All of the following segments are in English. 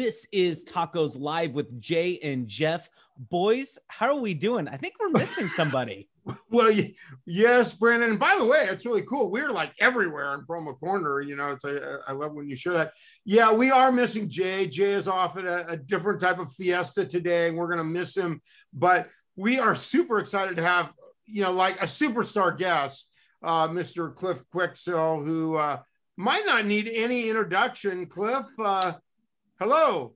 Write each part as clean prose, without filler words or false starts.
This is Tacos Live with Jay and Jeff. Boys, how are we doing? I think we're missing somebody. Well, yes, Brandon. And by the way, it's really cool. We're like everywhere on Promo Corner. You know, I love when you share that. Yeah, we are missing Jay. Jay is off at a different type of fiesta today, and we're going to miss him. But we are super excited to have, like a superstar guest, Mr. Cliff Quicksell, who might not need any introduction. Cliff, hello.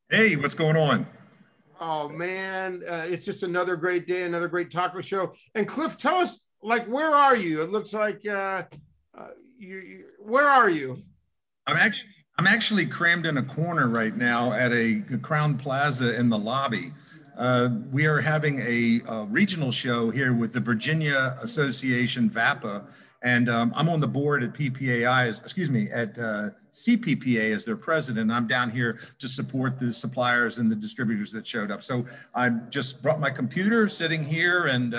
Hey, what's going on? Oh man, it's just another great day, another great taco show. And Cliff, tell us, like, where are you? It looks like where are you? I'm actually crammed in a corner right now at a Crown Plaza in the lobby. We are having a regional show here with the Virginia Association VAPA, and I'm on the board at CPPA as their president. I'm down here to support the suppliers and the distributors that showed up. So I just brought my computer, sitting here, and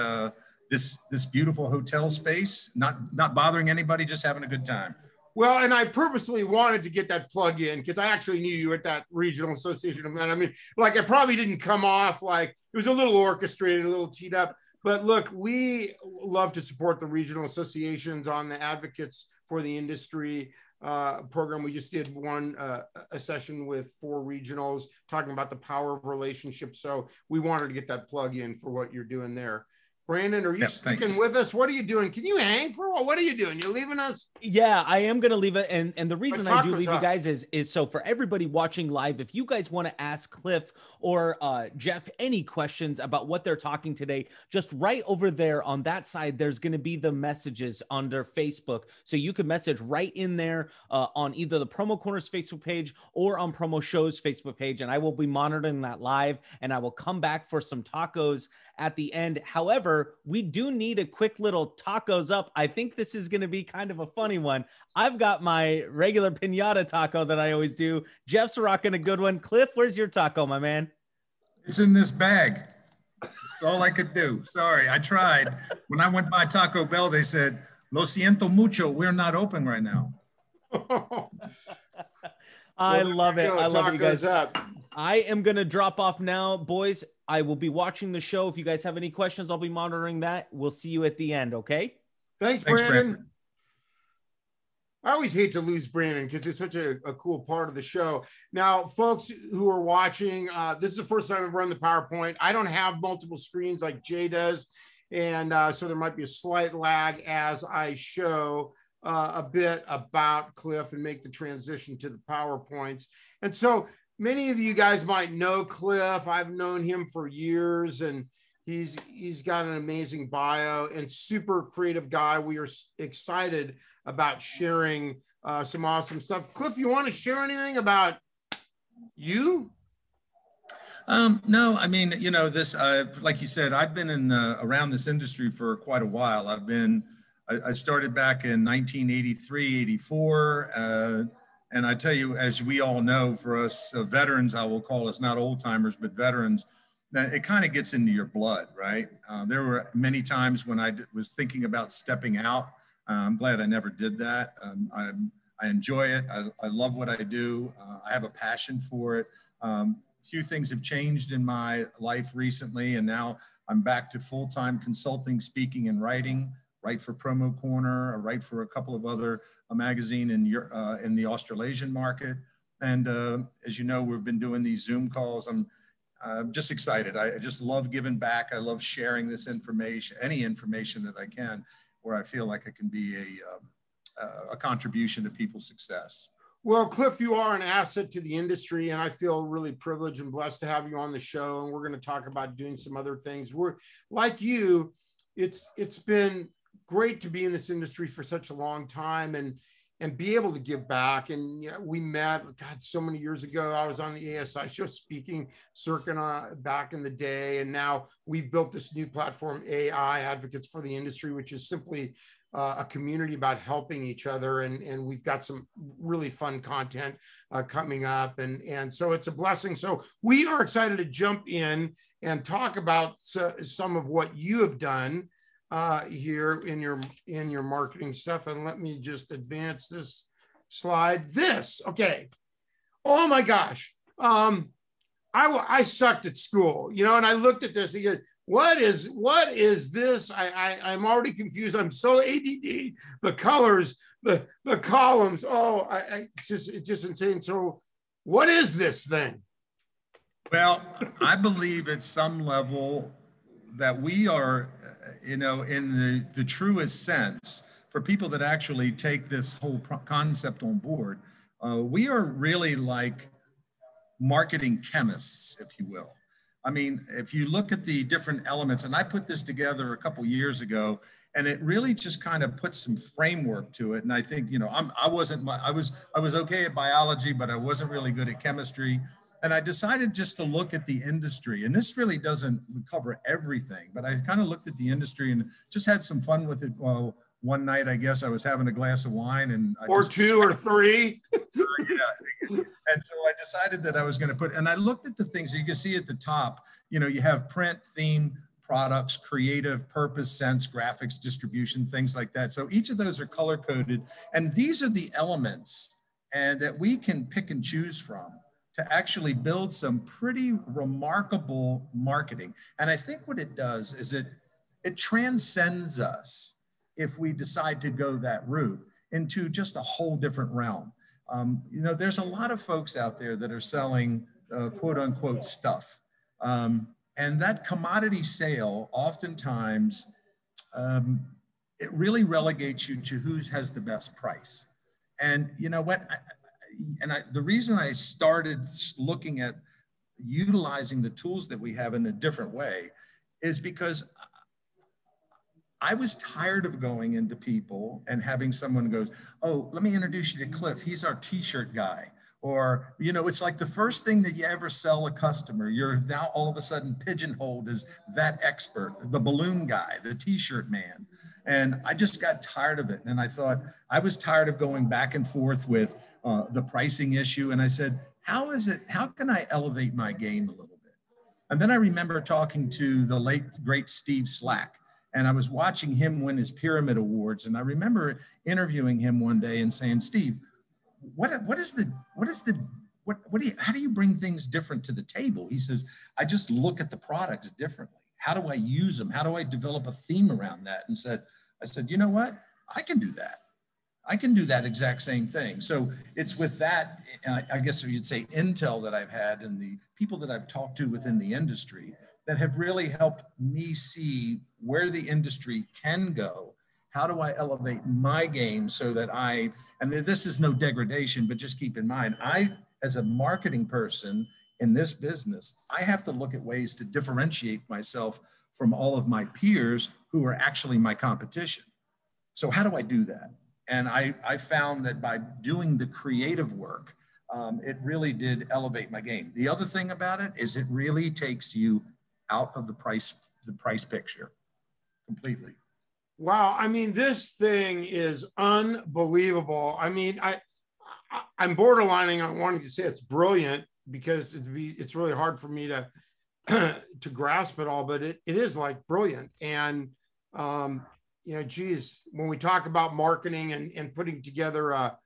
this beautiful hotel space, not bothering anybody, just having a good time. Well, and I purposely wanted to get that plug in because I actually knew you at that regional association event. I mean, like, it probably didn't come off like it was a little orchestrated, a little teed up. But look, we love to support the regional associations on the Advocates for the Industry program. We just did a session with 4 regionals talking about the power of relationships. So we wanted to get that plug in for what you're doing there. Brandon, are you sticking with us? What are you doing? Can you hang for a while? What are you doing? You're leaving us? Yeah, I am going to leave it. And the reason I do leave you guys is so for everybody watching live, if you guys want to ask Cliff or Jeff any questions about what they're talking today, just right over there on that side, there's going to be the messages under Facebook. So you can message right in there on either the Promo Corners Facebook page or on Promo Show's Facebook page. And I will be monitoring that live, and I will come back for some tacos at the end. However, we do need a quick little tacos up. I think this is going to be kind of a funny one. I've got my regular piñata taco that I always do. Jeff's rocking a good one. Cliff, where's your taco, my man? It's in this bag. That's all I could do. Sorry, I tried. When I went by Taco Bell, they said, "Lo siento mucho, we're not open right now." I love it. I love you guys. I am going to drop off now, boys. I will be watching the show. If you guys have any questions, I'll be monitoring that. We'll see you at the end, okay? Thanks, Brandon. I always hate to lose Brandon because it's such a cool part of the show. Now, folks who are watching, this is the first time I've run the PowerPoint. I don't have multiple screens like Jay does, and so there might be a slight lag as I show a bit about Cliff and make the transition to the PowerPoints. And so many of you guys might know Cliff. I've known him for years, and he's got an amazing bio and super creative guy. We are excited about sharing some awesome stuff. Cliff, you want to share anything about you? No, I mean, this, like you said, I've been in around this industry for quite a while. I started back in 1983, 84. And I tell you, as we all know, for us veterans, I will call us not old timers, but veterans, that it kind of gets into your blood, right? There were many times when I was thinking about stepping out. I'm glad I never did that. I enjoy it. I love what I do. I have a passion for it. Few things have changed in my life recently, and now I'm back to full-time consulting, speaking, and writing. Write for Promo Corner, I write for a couple of other magazine in the Australasian market. And as you know, we've been doing these Zoom calls. I'm just excited. I just love giving back. I love sharing this information, any information that I can, where I feel like it can be a contribution to people's success. Well, Cliff, you are an asset to the industry, and I feel really privileged and blessed to have you on the show. And we're going to talk about doing some other things. We're like you. It's been great to be in this industry for such a long time and be able to give back. And we met, God, so many years ago. I was on the ASI show speaking circuit back in the day. And now we've built this new platform, AI, Advocates for the Industry, which is simply a community about helping each other. And we've got some really fun content coming up. And so it's a blessing. So we are excited to jump in and talk about some of what you have done here in your marketing stuff. And let me just advance this slide. Okay. Oh my gosh. I sucked at school, you know, and I looked at this and goes, what is this? I'm already confused. I'm so ADD. The colors, the columns. Oh, it's just insane. So what is this thing? Well, I believe at some level that we are, you know, in the truest sense, for people that actually take this whole concept on board, we are really like marketing chemists, if you will. I mean, if you look at the different elements, and I put this together a couple years ago, and it really just kind of put some framework to it. And I think, you know, I was okay at biology, but I wasn't really good at chemistry. And I decided just to look at the industry, and this really doesn't cover everything, but I kind of looked at the industry and just had some fun with it. Well, one night, I guess I was having a glass of wine, and or two or three. Yeah. And so I decided that I was going to put, and I looked at the things you can see at the top. You know, you have print, theme, products, creative, purpose, sense, graphics, distribution, things like that. So each of those are color coded, and these are the elements and that we can pick and choose from to actually build some pretty remarkable marketing. And I think what it does is it transcends us if we decide to go that route into just a whole different realm. You know, there's a lot of folks out there that are selling quote unquote stuff. And that commodity sale, oftentimes, it really relegates you to who has the best price. And you know what? The reason I started looking at utilizing the tools that we have in a different way is because I was tired of going into people and having someone goes, oh, let me introduce you to Cliff. He's our t-shirt guy. Or, you know, it's like the first thing that you ever sell a customer, you're now all of a sudden pigeonholed as that expert, the balloon guy, the t-shirt man. And I just got tired of it. And I thought, I was tired of going back and forth with the pricing issue. And I said, how can I elevate my game a little bit? And then I remember talking to the late, great Steve Slack. And I was watching him win his Pyramid Awards. And I remember interviewing him one day and saying, Steve, how do you bring things different to the table? He says, I just look at the products differently. How do I use them? How do I develop a theme around that? And I said, you know what? I can do that. I can do that exact same thing. So it's with that, I guess you'd say, intel that I've had and the people that I've talked to within the industry that have really helped me see where the industry can go. How do I elevate my game so that and this is no degradation, but just keep in mind, as a marketing person in this business, I have to look at ways to differentiate myself from all of my peers who are actually my competition. So how do I do that? And I found that by doing the creative work, it really did elevate my game. The other thing about it is it really takes you out of the price picture completely. Wow. I mean, this thing is unbelievable. I mean, I'm borderlining on wanting to say it's brilliant because it's really hard for me to to grasp it all, but it is like brilliant. And, you know, geez, when we talk about marketing and putting together a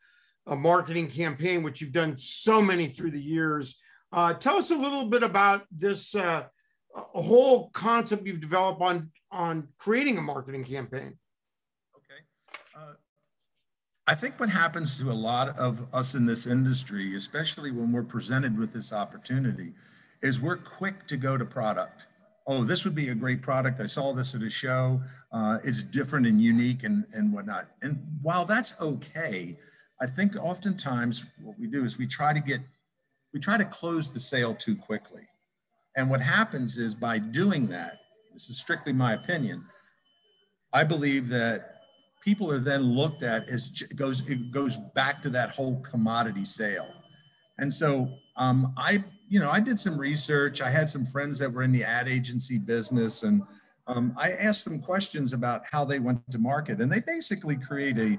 marketing campaign, which you've done so many through the years, tell us a little bit about this a whole concept you've developed on creating a marketing campaign. Okay. I think what happens to a lot of us in this industry, especially when we're presented with this opportunity, is we're quick to go to product. Oh, this would be a great product. I saw this at a show. It's different and unique and whatnot. And while that's okay, I think oftentimes what we do is we try to close the sale too quickly. And what happens is by doing that, this is strictly my opinion, I believe that people are then looked at as it goes back to that whole commodity sale. And so I did some research. I had some friends that were in the ad agency business, and I asked them questions about how they went to market. And they basically create a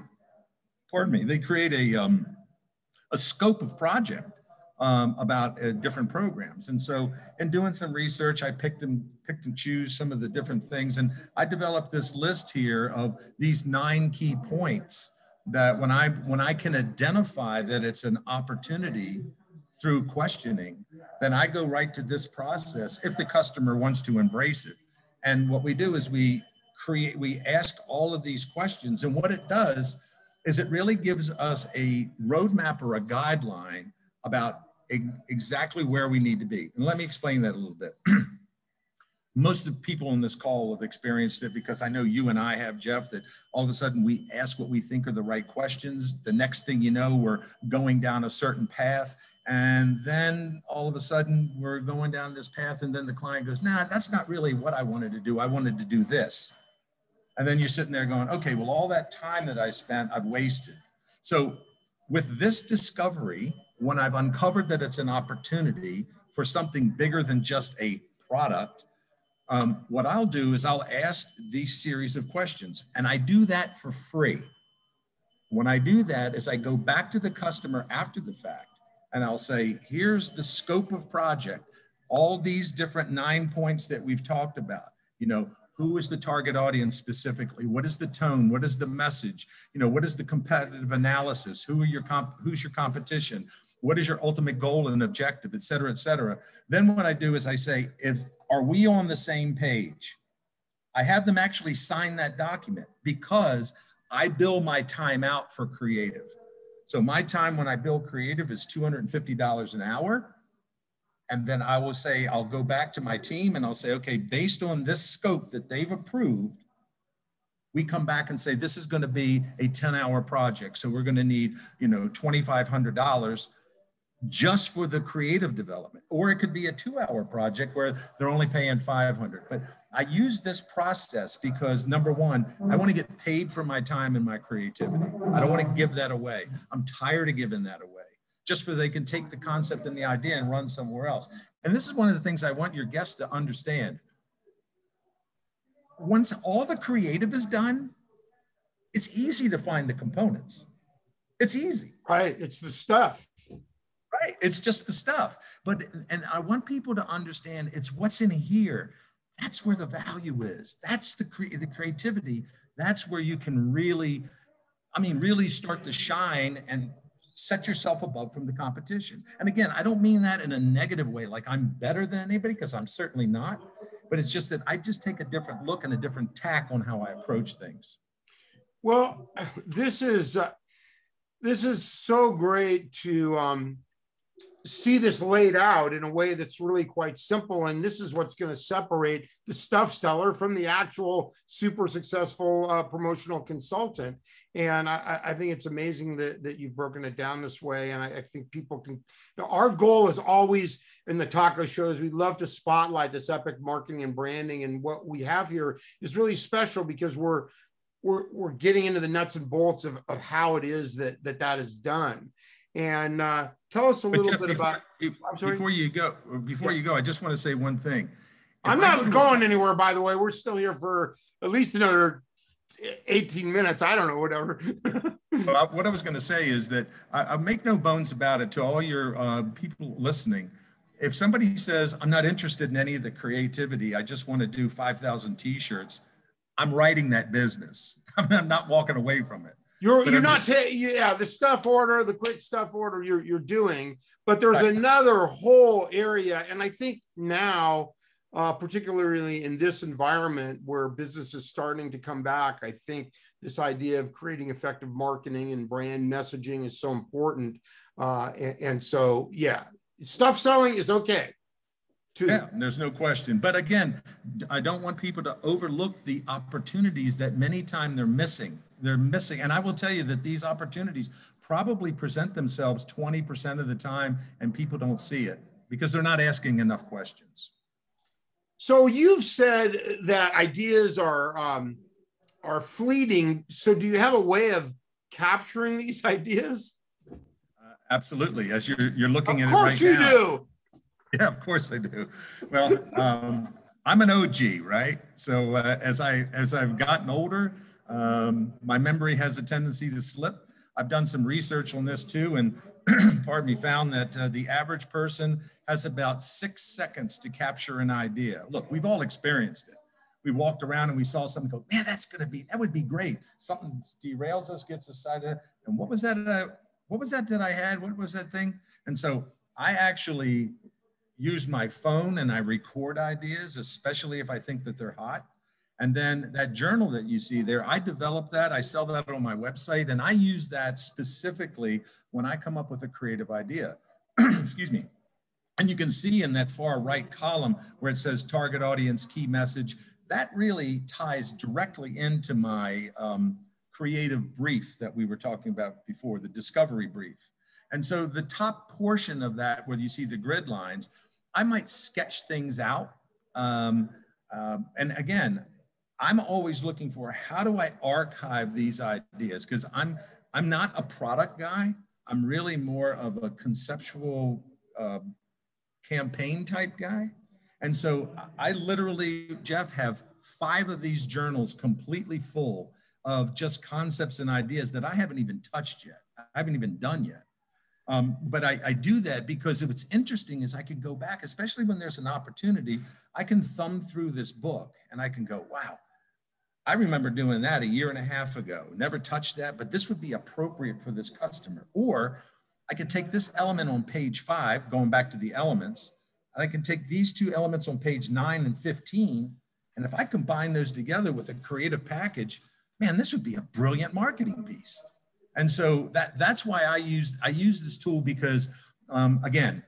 scope of project about different programs. And so in doing some research, I picked and choose some of the different things. And I developed this list here of these 9 key points that when I can identify that it's an opportunity through questioning, then I go right to this process if the customer wants to embrace it. And what we do is we ask all of these questions, and what it does is it really gives us a roadmap or a guideline about exactly where we need to be. And let me explain that a little bit. Most of the people on this call have experienced it, because I know you and I have, Jeff, that all of a sudden we ask what we think are the right questions. The next thing you know, we're going down a certain path. And then all of a sudden we're going down this path, and then the client goes, nah, that's not really what I wanted to do. I wanted to do this. And then you're sitting there going, okay, well, all that time that I spent, I've wasted. So with this discovery, when I've uncovered that it's an opportunity for something bigger than just a product, what I'll do is I'll ask these series of questions, and I do that for free. When I do that is I go back to the customer after the fact, and I'll say, here's the scope of project, all these different 9 points that we've talked about. You know, who is the target audience specifically? What is the tone? What is the message? You know, what is the competitive analysis? Who's your competition? What is your ultimate goal and objective, et cetera, et cetera. Then what I do is I say, are we on the same page? I have them actually sign that document, because I bill my time out for creative. So my time when I bill creative is $250 an hour. And then I will say, I'll go back to my team and I'll say, okay, based on this scope that they've approved, we come back and say, this is going to be a 10-hour project. So we're going to need, you know, $2,500 just for the creative development. Or it could be a 2-hour project where they're only paying $500. But I use this process because, number one, I want to get paid for my time and my creativity. I don't want to give that away. I'm tired of giving that away, just so they can take the concept and the idea and run somewhere else. And this is one of the things I want your guests to understand. Once all the creative is done, it's easy to find the components. It's easy. Right, it's the stuff. Right, it's just the stuff. And I want people to understand it's what's in here. That's where the value is. That's the creativity. That's where you can really, really start to shine and set yourself above from the competition. And again, I don't mean that in a negative way, like I'm better than anybody, because I'm certainly not, but it's just that I just take a different look and a different tack on how I approach things. Well, this is so great to see this laid out in a way that's really quite simple. And this is what's going to separate the stuff seller from the actual super successful promotional consultant. And I think it's amazing that you've broken it down this way. And I think people can, our goal is always in the taco shows, we love to spotlight this epic marketing and branding. And what we have here is really special, because we're getting into the nuts and bolts of how it is that is done. And tell us a little bit about. Before you go, I just want to say one thing. I'm not going anywhere, by the way. We're still here for at least another 18 minutes. I don't know, whatever. Well, what I was going to say is that I make no bones about it to all your people listening. If somebody says, I'm not interested in any of the creativity, I just want to do 5,000 t-shirts, I'm writing that business. I'm not walking away from it. You're not the stuff order, the quick stuff order you're doing, but there's another whole area. And I think now, particularly in this environment where business is starting to come back, I think this idea of creating effective marketing and brand messaging is so important. And so, yeah, stuff selling is okay. Yeah, there's no question. But again, I don't want people to overlook the opportunities that many times they're missing. They're missing. And I will tell you that these opportunities probably present themselves 20% of the time, and people don't see it because they're not asking enough questions. So you've said that ideas are fleeting. So do you have a way of capturing these ideas? Absolutely. As you're looking at it right now. Of course you do. Yeah, of course I do. Well, I'm an OG, right? So as I've gotten older, my memory has a tendency to slip. I've done some research on this too, and pardon me, found that the average person has about 6 seconds to capture an idea. Look, we've all experienced it. We walked around and we saw something, go, man, that would be great. Something derails us, gets us excited. And what was that that I had? What was that thing? And so I actually use my phone and I record ideas, especially if I think that they're hot. And then that journal that you see there, I developed that, I sell that on my website, and I use that specifically when I come up with a creative idea. Excuse me. And you can see in that far right column where it says target audience, key message, that really ties directly into my creative brief that we were talking about before, the discovery brief. And so the top portion of that, where you see the grid lines, I might sketch things out. And again, I'm always looking for, how do I archive these ideas? Because I'm not a product guy. I'm really more of a conceptual campaign type guy. And so I literally, Jeff, have 5 of these journals completely full of just concepts and ideas that I haven't even touched yet. I haven't even done yet. But I do that because what's interesting is I can go back, especially when there's an opportunity, I can thumb through this book and I can go, wow, I remember doing that a year and a half ago, never touched that, but this would be appropriate for this customer. Or I could take this element on page 5, going back to the elements, and I can take these 2 elements on page 9 and 15. And if I combine those together with a creative package, man, this would be a brilliant marketing piece. And so that's why I use this tool, because again,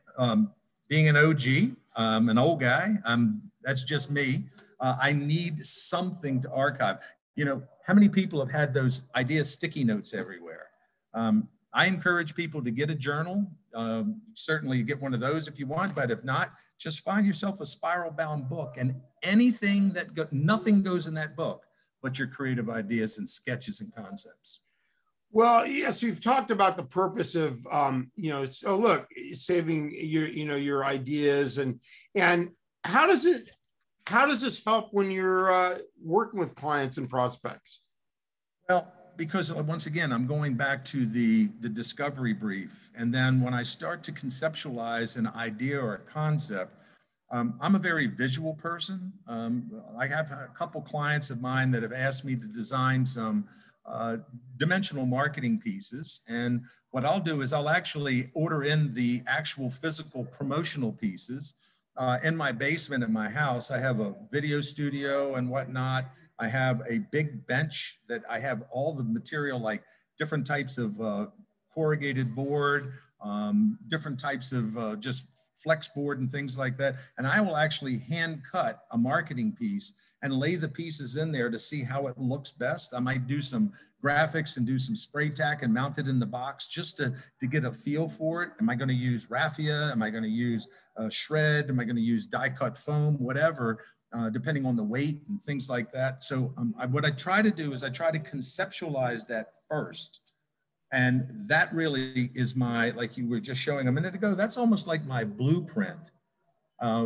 being an OG, an old guy, that's just me. I need something to archive. You know, how many people have had those idea sticky notes everywhere? I encourage people to get a journal. Certainly get one of those if you want, but if not, just find yourself a spiral bound book, and anything nothing goes in that book but your creative ideas and sketches and concepts. Well, yes, you've talked about the purpose of, you know, so look, saving your, you know, your ideas, and how does this help when you're working with clients and prospects? Well, because once again, I'm going back to the discovery brief. And then when I start to conceptualize an idea or a concept, I'm a very visual person. I have a couple clients of mine that have asked me to design some dimensional marketing pieces. And what I'll do is I'll actually order in the actual physical promotional pieces. In my basement at my house, I have a video studio and whatnot. I have a big bench that I have all the material, like different types of corrugated board, different types of just flex board and things like that. And I will actually hand cut a marketing piece and lay the pieces in there to see how it looks best. I might do some graphics and do some spray tack and mount it in the box just to get a feel for it. Am I going to use raffia? Am I going to use shred? Am I going to use die cut foam? Whatever, depending on the weight and things like that. So what I try to do is I try to conceptualize that first. And that really is my, like you were just showing a minute ago, that's almost like my blueprint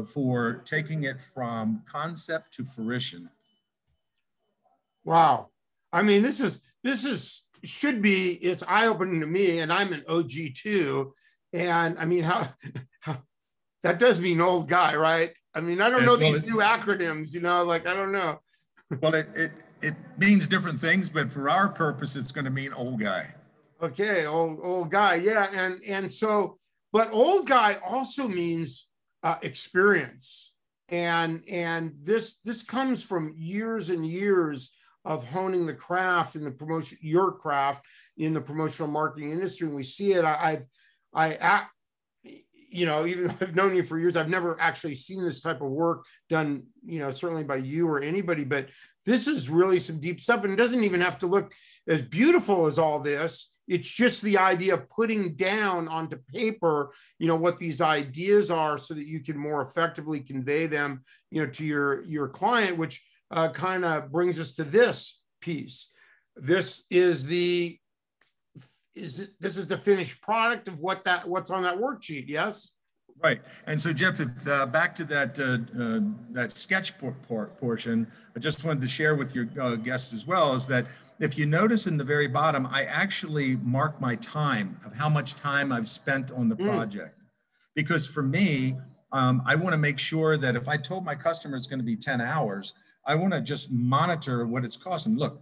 for taking it from concept to fruition. Wow. I mean, should be, it's eye-opening to me, and I'm an OG too. And I mean, how that does mean old guy, right? I mean, I don't know these new acronyms, you know, like, I don't know. Well, it means different things, but for our purpose, it's going to mean old guy. Okay, old guy, yeah, and so, but old guy also means experience, and this comes from years and years of honing the craft and the promotion, your craft in the promotional marketing industry, and we see it. You know, even though I've known you for years, I've never actually seen this type of work done, you know, certainly by you or anybody, but this is really some deep stuff, and it doesn't even have to look as beautiful as all this. It's just the idea of putting down onto paper, you know, what these ideas are so that you can more effectively convey them, you know, to your client, which kind of brings us to this piece. This is the finished product of what's on that worksheet. Yes. Right. And so, Jeff, if, back to that sketch portion, I just wanted to share with your guests as well, is that if you notice in the very bottom, I actually mark my time of how much time I've spent on the project. Because for me, I want to make sure that if I told my customer it's going to be 10 hours, I want to just monitor what it's costing. Look,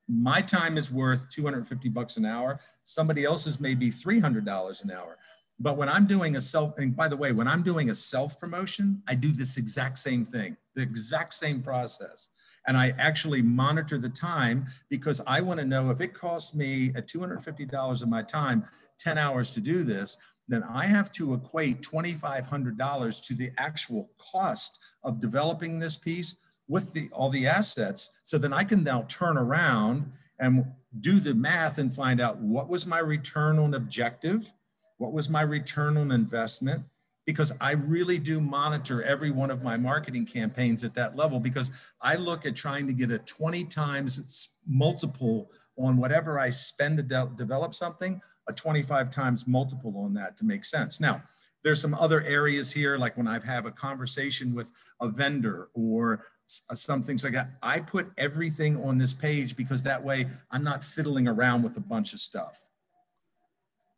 my time is worth $250 an hour. Somebody else's may be $300 an hour. But when I'm doing and by the way, when I'm doing a self-promotion, I do this exact same thing, the exact same process. And I actually monitor the time because I want to know if it costs me at $250 of my time, 10 hours to do this, then I have to equate $2,500 to the actual cost of developing this piece with all the assets. So then I can now turn around and do the math and find out what was my return on objective, what was my return on investment, because I really do monitor every one of my marketing campaigns at that level, because I look at trying to get a 20 times multiple on whatever I spend to develop something, a 25 times multiple on that to make sense. Now, there's some other areas here, like when I have a conversation with a vendor or some things like that, I put everything on this page because that way I'm not fiddling around with a bunch of stuff.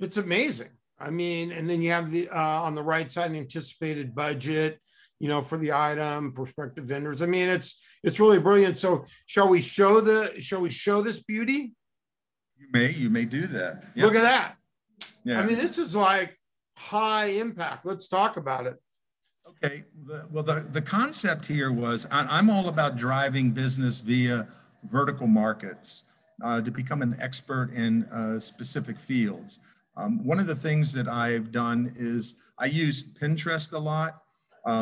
It's amazing. I mean, and then you have the on the right side, anticipated budget, you know, for the item, prospective vendors. I mean, it's really brilliant. So shall we show this beauty? You may do that. Yep. Look at that. Yeah. I mean, this is like high impact. Let's talk about it. Okay. Well, the concept here was I'm all about driving business via vertical markets to become an expert in specific fields. One of the things that I've done is I use Pinterest a lot.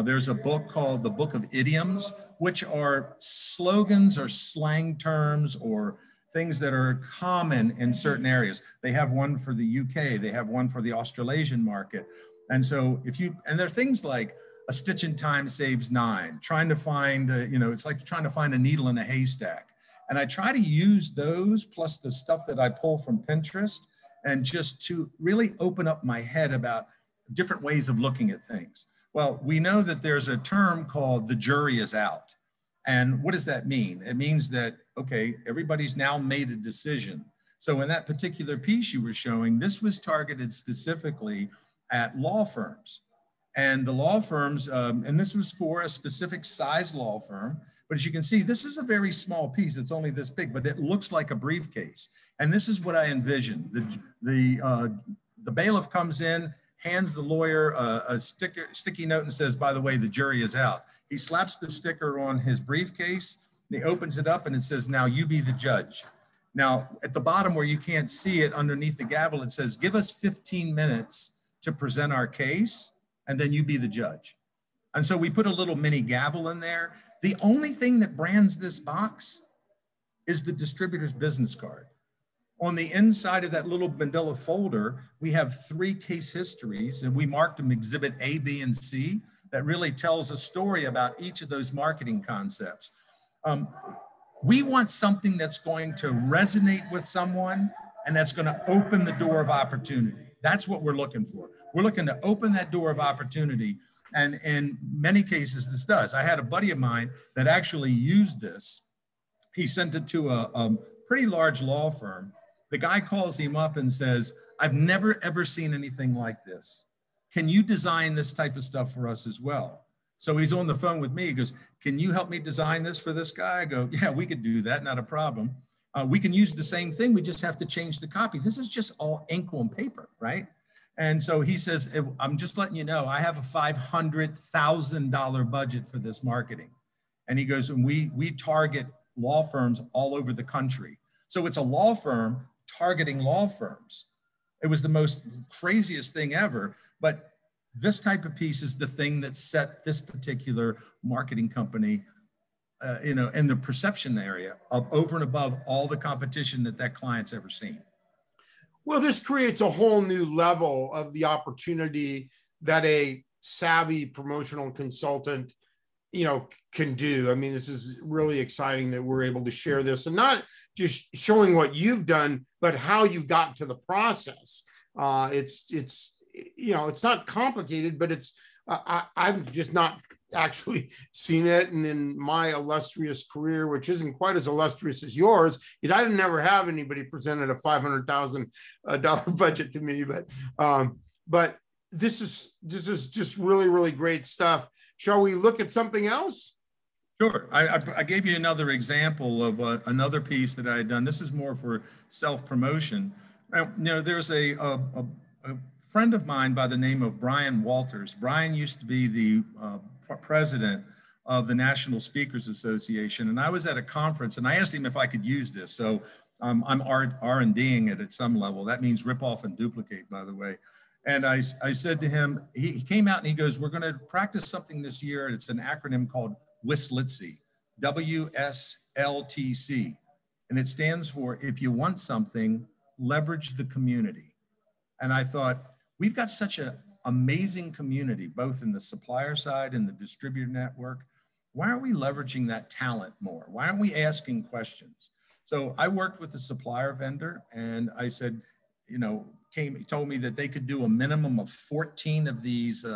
There's a book called The Book of Idioms, which are slogans or slang terms or things that are common in certain areas. They have one for the UK, they have one for the Australasian market. And so and there are things like a stitch in time saves 9, trying to find, it's like trying to find a needle in a haystack. And I try to use those plus the stuff that I pull from Pinterest and just to really open up my head about different ways of looking at things. Well, we know that there's a term called the jury is out. And what does that mean? It means that, okay, everybody's now made a decision. So in that particular piece you were showing, this was targeted specifically at law firms. And the law firms, and this was for a specific size law firm, but as you can see, this is a very small piece. It's only this big, but it looks like a briefcase. And this is what I envision. The bailiff comes in, hands the lawyer a sticky note and says, by the way, the jury is out. He slaps the sticker on his briefcase, and he opens it up and it says, now you be the judge. Now, at the bottom where you can't see it underneath the gavel, it says, give us 15 minutes to present our case, and then you be the judge. And so we put a little mini gavel in there. The only thing that brands this box is the distributor's business card. On the inside of that little manila folder, we have 3 case histories, and we marked them Exhibit A, B, and C that really tells a story about each of those marketing concepts. We want something that's going to resonate with someone and that's going to open the door of opportunity. That's what we're looking for. We're looking to open that door of opportunity. And in many cases, this does. I had a buddy of mine that actually used this. He sent it to a pretty large law firm. The guy calls him up and says, I've never, ever seen anything like this. Can you design this type of stuff for us as well? So he's on the phone with me. He goes, can you help me design this for this guy? I go, yeah, we could do that. Not a problem. We can use the same thing. We just have to change the copy. This is just all ink on paper, right? And so he says, I'm just letting you know, I have a $500,000 budget for this marketing. And he goes, and we target law firms all over the country. So it's a law firm targeting law firms. It was the most craziest thing ever. But this type of piece is the thing that set this particular marketing company in the perception area of over and above all the competition that client's ever seen. Well, this creates a whole new level of the opportunity that a savvy promotional consultant, can do. I mean, this is really exciting that we're able to share this and not just showing what you've done, but how you got to the process. It's not complicated, but I've just not actually seen it. And in my illustrious career, which isn't quite as illustrious as yours, is I didn't never have anybody presented a $500,000 budget to me. But this is just really, really great stuff. Shall we look at something else? Sure. I gave you another example of another piece that I had done. This is more for self-promotion. Now, there's a friend of mine by the name of Brian Walters. Brian used to be the president of the National Speakers Association. And I was at a conference and I asked him if I could use this. So I'm R&Ding it at some level. That means rip off and duplicate, by the way. And I said to him, he came out and he goes, we're going to practice something this year. It's an acronym called WSLTC, WSLTC. And it stands for, if you want something, leverage the community. And I thought, we've got such an amazing community, both in the supplier side and the distributor network. Why aren't we leveraging that talent more? Why aren't we asking questions? So I worked with a supplier vendor and I said, you know, he told me that they could do a minimum of 14 of these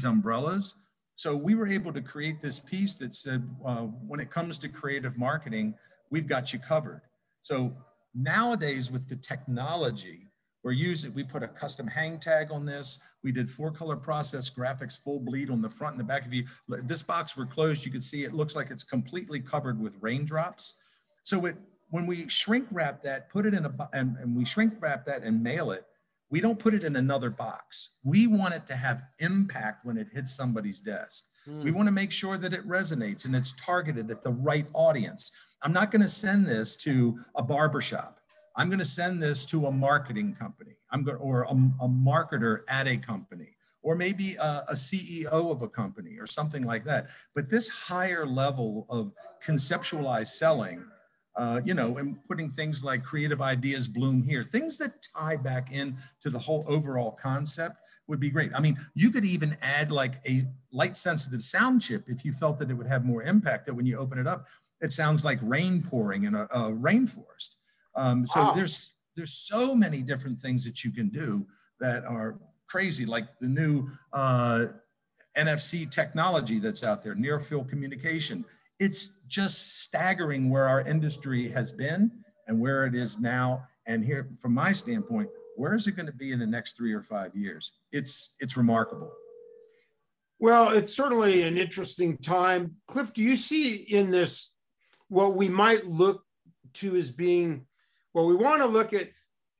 umbrellas. So we were able to create this piece that said, when it comes to creative marketing, we've got you covered. So nowadays with the technology, we put a custom hang tag on this. We did 4-color process graphics, full bleed on the front and the back. If this box were closed, you could see it looks like it's completely covered with raindrops. So when we shrink wrap that, put it in and we shrink wrap that and mail it, we don't put it in another box. We want it to have impact when it hits somebody's desk. We want to make sure that it resonates and it's targeted at the right audience. I'm not going to send this to a barbershop. I'm going to send this to a marketing company. Or a marketer at a company, or maybe a CEO of a company or something like that. But this higher level of conceptualized selling, you know, and putting things like creative ideas bloom here, things that tie back in to the whole overall concept would be great. I mean, you could even add like a light sensitive sound chip if you felt that it would have more impact, that when you open it up, it sounds like rain pouring in a rainforest. So there's so many different things that you can do that are crazy, like the new NFC technology that's out there, near field communication. It's just staggering where our industry has been and where it is now. And here, from my standpoint, where is it going to be in the next 3 or 5 years? It's remarkable. Well, it's certainly an interesting time. Cliff, do you see in this what we might look to as being, well, we want to look at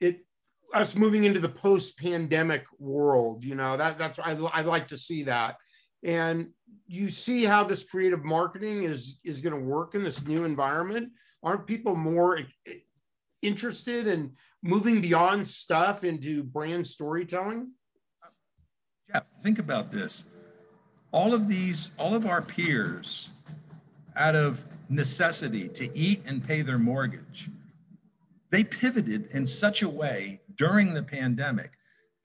it, us moving into the post-pandemic world, you know, that's I like to see that. And you see how this creative marketing is going to work in this new environment. Aren't people more interested in moving beyond stuff into brand storytelling? Yeah, think about this. All of our peers, out of necessity to eat and pay their mortgage, they pivoted in such a way during the pandemic,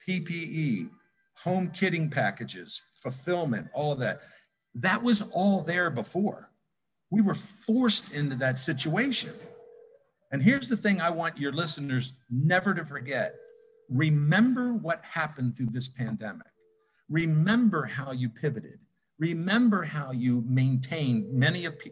PPE, home kitting packages, fulfillment, all of that. That was all there before. We were forced into that situation. And here's the thing I want your listeners never to forget. Remember what happened through this pandemic. Remember how you pivoted. Remember how you maintained.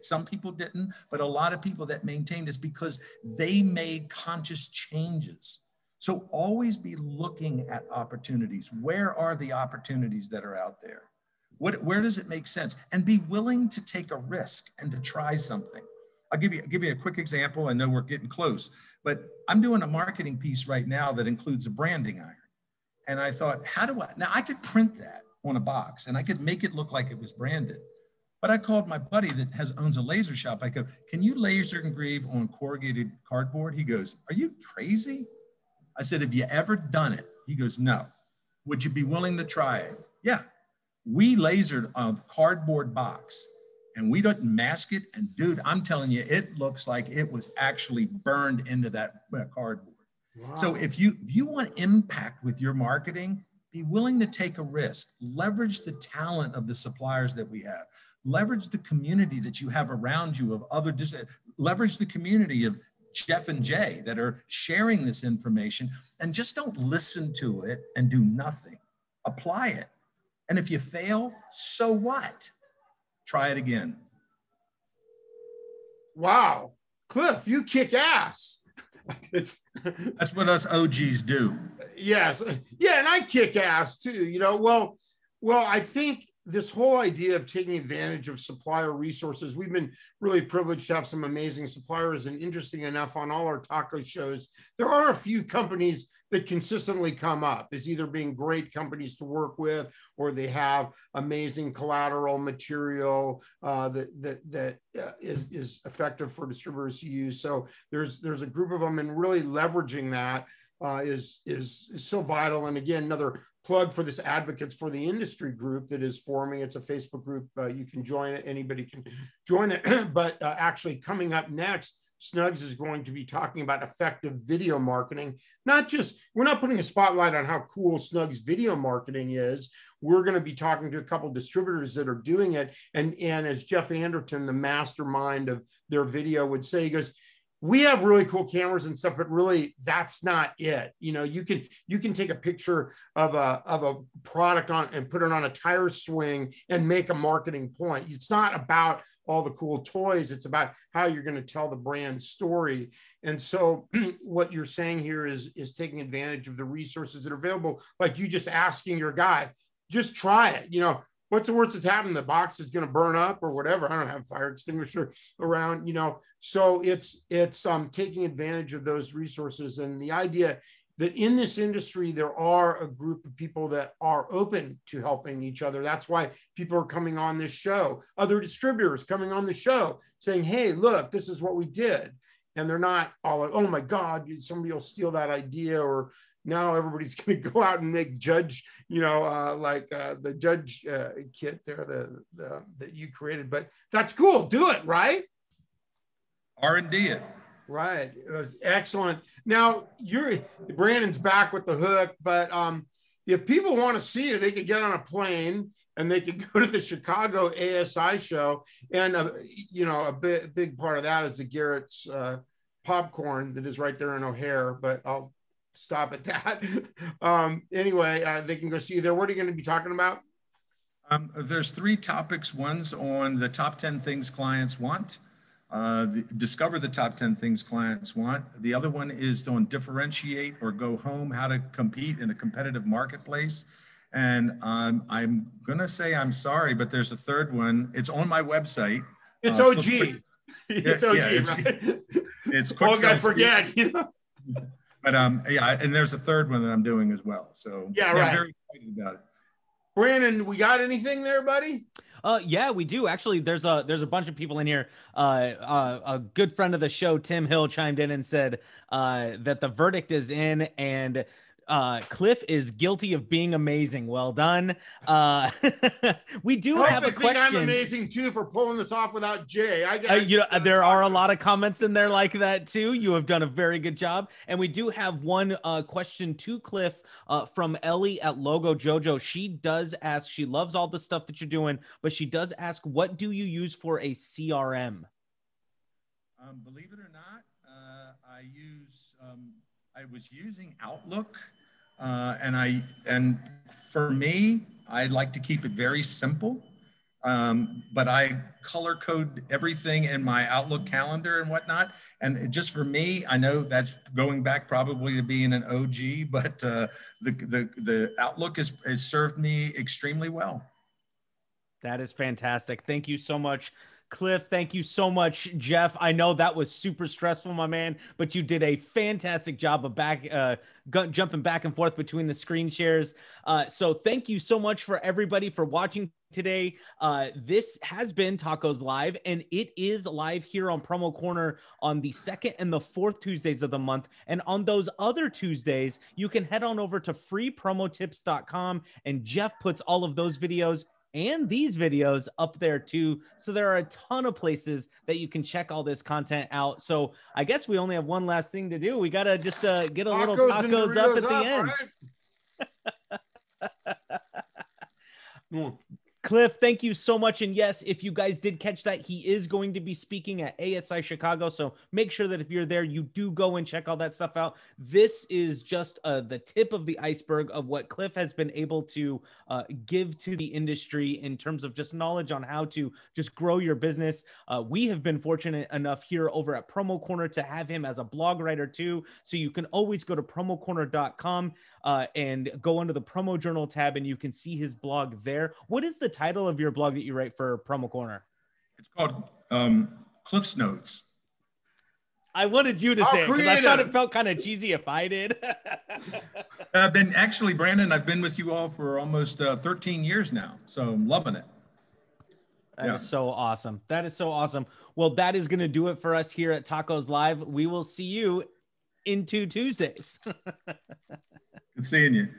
Some people didn't, but a lot of people that maintained is because they made conscious changes. So always be looking at opportunities. Where are the opportunities that are out there? Where does it make sense? And be willing to take a risk and to try something. I'll give you a quick example. I know we're getting close, but I'm doing a marketing piece right now that includes a branding iron. And I thought, now I could print that on a box and I could make it look like it was branded. But I called my buddy that owns a laser shop. I go, can you laser engrave on corrugated cardboard? He goes, are you crazy? I said, have you ever done it? He goes, no. Would you be willing to try it? Yeah. We lasered a cardboard box and we didn't mask it. And dude, I'm telling you, it looks like it was actually burned into that cardboard. Wow. So if you want impact with your marketing, be willing to take a risk. Leverage the talent of the suppliers that we have. Leverage the community that you have around you of other, leverage the community of Jeff and Jay that are sharing this information, and just don't listen to it and do nothing. Apply it. And if you fail, so what? Try it again. Wow. Cliff, you kick ass. That's what us OGs do. Yes. Yeah, and I kick ass too, you know. Well, I think this whole idea of taking advantage of supplier resources, we've been really privileged to have some amazing suppliers, and interesting enough, on all our taco shows, there are a few companies that consistently come up as either being great companies to work with, or they have amazing collateral material that is effective for distributors to use. So there's a group of them, and really leveraging that is so vital. And again, another plug for this Advocates for the Industry group that is forming. It's a Facebook group. You can join it. Anybody can join it. But actually, coming up next, Snugs is going to be talking about effective video marketing. We're not putting a spotlight on how cool Snugs video marketing is. We're going to be talking to a couple of distributors that are doing it. And as Jeff Anderton, the mastermind of their video, would say, he goes, we have really cool cameras and stuff, but really that's not it. You know, you can take a picture of a product on and put it on a tire swing and make a marketing point. It's not about all the cool toys. It's about how you're going to tell the brand story. And so what you're saying here is taking advantage of the resources that are available. Like you just asking your guy, just try it. You know, what's the worst that's happened? The box is going to burn up or whatever. I don't have a fire extinguisher around, you know. So it's taking advantage of those resources, and the idea that in this industry, there are a group of people that are open to helping each other. That's why people are coming on this show, other distributors coming on the show saying, hey, look, this is what we did. And they're not all like, oh my God, somebody will steal that idea, or now everybody's going to go out and make judge, you know, the judge kit there that you created. But that's cool. Do it, right? R&D it. Right. It was excellent. Now, Brandon's back with the hook, but if people want to see you, they could get on a plane and they could go to the Chicago ASI show. And, you know, a big part of that is the Garrett's popcorn that is right there in O'Hare, but I'll stop at that. Anyway, they can go see you there. What are you going to be talking about? There's 3 topics. One's on the top 10 things clients want. Discover the top 10 things clients want. The other one is on differentiate or go home, how to compete in a competitive marketplace. And I'm going to say I'm sorry, but there's a third one. It's on my website. It's OG. It's OG, right? It's Quicksell. I forget, you know? But yeah, and there's a third one that I'm doing as well. So yeah, right. I'm very excited about it. Brandon, we got anything there, buddy? Yeah, we do. Actually, there's a bunch of people in here. A good friend of the show, Tim Hill, chimed in and said that the verdict is in, and Cliff is guilty of being amazing. Well done. We do have a question. I'm amazing too for pulling this off without Jay. There are a lot of comments in there like that too. You have done a very good job. And we do have one question to Cliff from Ellie at Logo Jojo. She does ask, she loves all the stuff that you're doing, but she does ask, what do you use for a CRM? Believe it or not, I was using Outlook. And for me, I like to keep it very simple, but I color code everything in my Outlook calendar and whatnot. And just for me, I know that's going back probably to being an OG, but the Outlook has served me extremely well. That is fantastic. Thank you so much, Cliff. Thank you so much, Jeff. I know that was super stressful, my man, but you did a fantastic job of jumping back and forth between the screen shares. So thank you so much for everybody for watching today. This has been Tacos Live, and it is live here on Promo Corner on the 2nd and the 4th Tuesdays of the month. And on those other Tuesdays, you can head on over to freepromotips.com, and Jeff puts all of those videos and these videos up there too. So there are a ton of places that you can check all this content out. So I guess we only have one last thing to do. We got to just get a little tacos up at the end. Right? Cliff, thank you so much. And yes, if you guys did catch that, he is going to be speaking at ASI Chicago. So make sure that if you're there, you do go and check all that stuff out. This is just the tip of the iceberg of what Cliff has been able to give to the industry in terms of just knowledge on how to just grow your business. We have been fortunate enough here over at Promo Corner to have him as a blog writer too. So you can always go to promocorner.com and go under the Promo Journal tab, and you can see his blog there. What is the title of your blog that you write for Promo Corner? It's called Cliff's Notes. I wanted you to say it because I thought it felt kind of cheesy if I did. Brandon, I've been with you all for almost 13 years now. So I'm loving it. That is so awesome. That is so awesome. Well, that is going to do it for us here at Tacos Live. We will see you in 2 Tuesdays. Good seeing you.